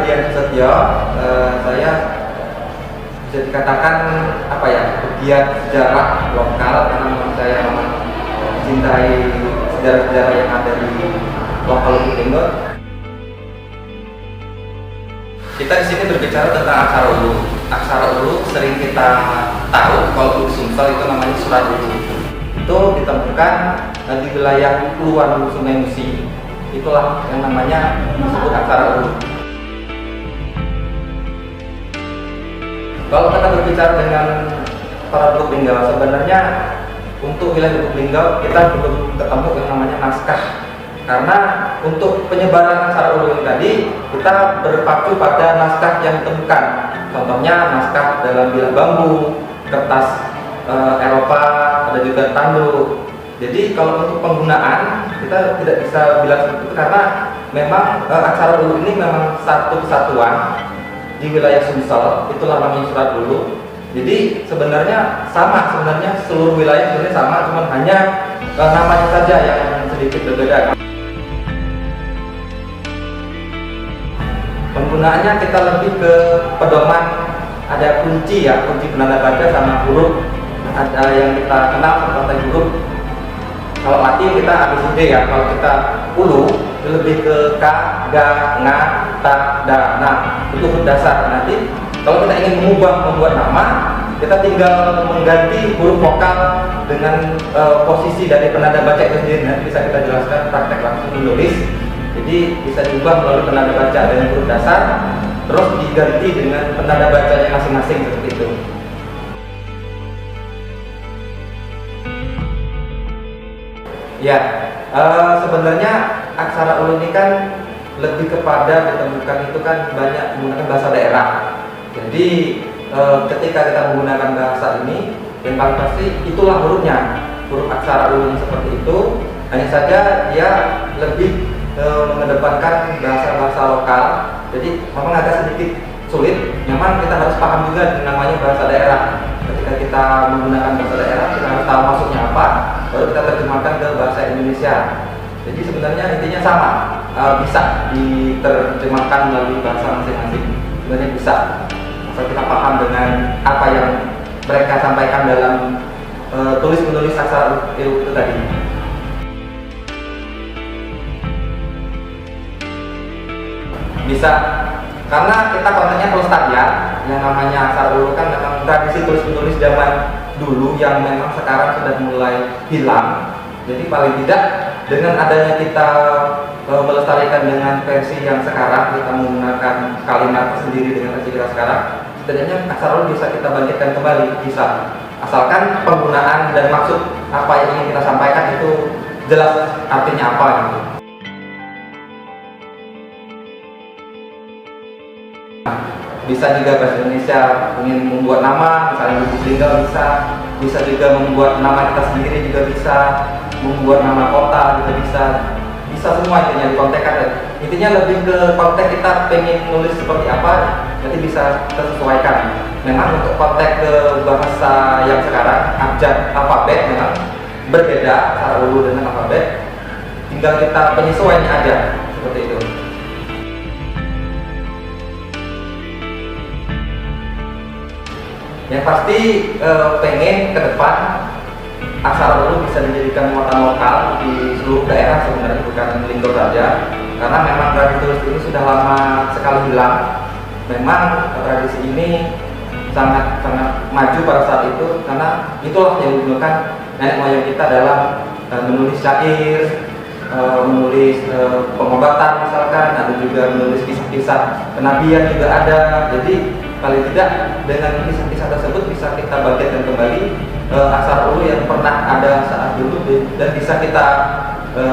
Dian Susetyo. Saya bisa dikatakan pegiat sejarah lokal karena memang saya mencintai sejarah-sejarah yang ada di lokal Lubuk Linggau. Kita di sini berbicara tentang Aksara Ulu. Aksara Ulu sering kita tahu kalau di Sumsel itu namanya Surat Ulu. Itu ditemukan di wilayah luar Sungai Musi. Itulah yang namanya disebut Aksara Ulu. Kalau kita berbicara dengan para Lubuk Linggau, sebenarnya untuk wilayah Lubuk Linggau kita belum ketemu yang namanya naskah. Karena untuk penyebaran Aksara Ulu ini tadi kita berpacu pada naskah yang ditemukan. Contohnya naskah dalam bilah bambu, kertas Eropa, ada juga tanduk. Jadi kalau untuk penggunaan kita tidak bisa bilang seperti itu karena memang Aksara Ulu ini memang satu kesatuan di wilayah Sumsel, itulah namanya Surat Ulu. Jadi sebenarnya seluruh wilayah sebenarnya sama, cuma hanya namanya saja yang sedikit berbeda. Penggunaannya kita lebih ke pedoman, ada kunci penanda baca sama huruf, ada yang kita kenal seperti huruf. Kalau Latin kita ABCD ya, kalau kita Ulu itu lebih ke K, G, Ng, T, D. Nah, itu huruf dasar. Nanti kalau kita ingin membuat nama, kita tinggal mengganti huruf vokal dengan posisi dari penanda baca itu sendiri. Nanti bisa kita jelaskan praktek langsung menulis. Jadi bisa diubah melalui penanda baca dengan huruf dasar, terus diganti dengan penanda bacanya masing-masing seperti itu. Ya, sebenarnya Aksara Ulu ini kan lebih kepada ditemukan itu kan banyak menggunakan bahasa daerah. Jadi ketika kita menggunakan bahasa ini, yang paling pasti itulah hurufnya, huruf Aksara Ulu yang seperti itu. Hanya saja dia lebih mengedepankan bahasa-bahasa lokal. Jadi memang agak sedikit sulit. Memang kita harus paham juga yang namanya bahasa daerah. Ketika kita menggunakan bahasa daerah, kita harus tahu maksudnya apa, baru kita terjemahkan ke bahasa Indonesia. Jadi sebenarnya intinya sama, bisa diterjemahkan melalui bahasa masing-masing. Sebenarnya bisa, asal kita paham dengan apa yang mereka sampaikan dalam tulis-menulis Aksara Ulu itu tadi. Bisa, karena kita kontennya pelestarian, yang namanya Aksara Ulu kan memang tradisi tulis-menulis zaman dulu yang memang sekarang sudah mulai hilang. Jadi paling tidak dengan adanya kita melestarikan dengan versi yang sekarang, kita menggunakan kalimat sendiri dengan versi kita sekarang, setidaknya Aksara Ulu bisa kita bangkitkan kembali, bisa. Asalkan penggunaan dan maksud apa yang ingin kita sampaikan itu jelas artinya apa gitu. Bisa juga bahasa Indonesia ingin membuat nama, misalnya Lubuk Linggau bisa juga membuat nama kita sendiri juga bisa, membuat nama kota juga bisa semua intinya dikontekkan. Intinya lebih ke konteks kita pengen nulis seperti apa, nanti bisa kita sesuaikan. Memang untuk konteks ke bahasa yang sekarang, abjad alfabet memang berbeda Aksara Ulu dengan alfabet, tinggal kita penyesuaiannya aja seperti itu. Yang pasti pengen ke depan Aksara Ulu bisa dijadikan muatan lokal di seluruh daerah, sebenarnya bukan Linggau saja, karena memang tradisi tulis ini sudah lama sekali hilang. Memang tradisi ini sangat maju pada saat itu, karena itulah yang digunakan nenek moyang kita dalam menulis syair, menulis pengobatan misalkan, ada juga menulis kisah-kisah kenabian juga ada. Jadi paling tidak dengan kisah-kisah tersebut bisa kita bangkitkan kembali Aksara Ulu yang pernah ada saat dulu dan bisa kita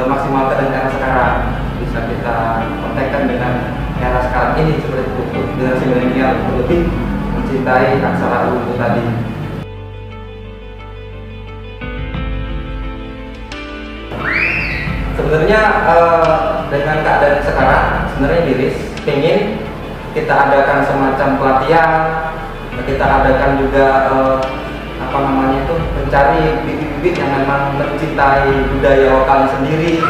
maksimalkan dengan era sekarang, bisa kita kontekkan dengan era sekarang ini seperti itu, generasi milenial lebih mencintai Aksara Ulu tadi. Sebenarnya dengan keadaan sekarang sebenarnya miris, pengen kita adakan semacam pelatihan, kita adakan juga mencari bibit-bibit yang memang mencintai budaya lokalnya sendiri.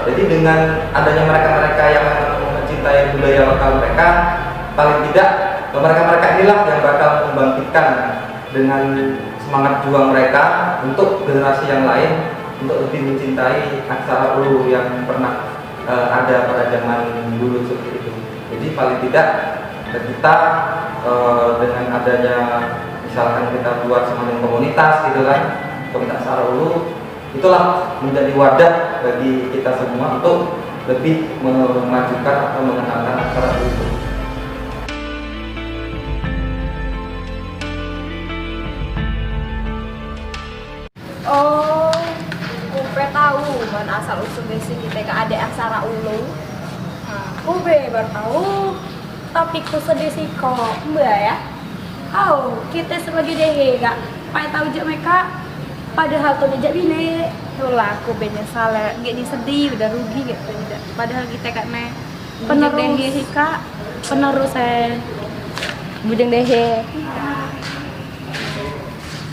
Jadi dengan adanya mereka-mereka yang memang mencintai budaya lokal mereka, paling tidak mereka-mereka inilah yang bakal membangkitkan dengan semangat juang mereka untuk generasi yang lain untuk lebih mencintai aksara ulu yang pernah ada pada zaman dulu seperti itu. Jadi paling tidak kita dengan adanya misalkan kita buat semacam komunitas gitu kan, komunitas aksara ulu, itulah menjadi wadah bagi kita semua untuk lebih memajukan atau mengenalkan aksara ulu. Oh, Kupe tahu mana asal usul basic kita ke ada aksara ulu. Nah, Kupe baru tahu. Tapi ku sedih sih kok, mbak ya. Oh, kita sebagai dehe gak pai tahu je mereka. Padahal tuh dijak bile. Itulah Kupe nyesal, gak disedih, udah rugi gitu. Padahal kita kan penerus dehe kak, penerus bujang dehe.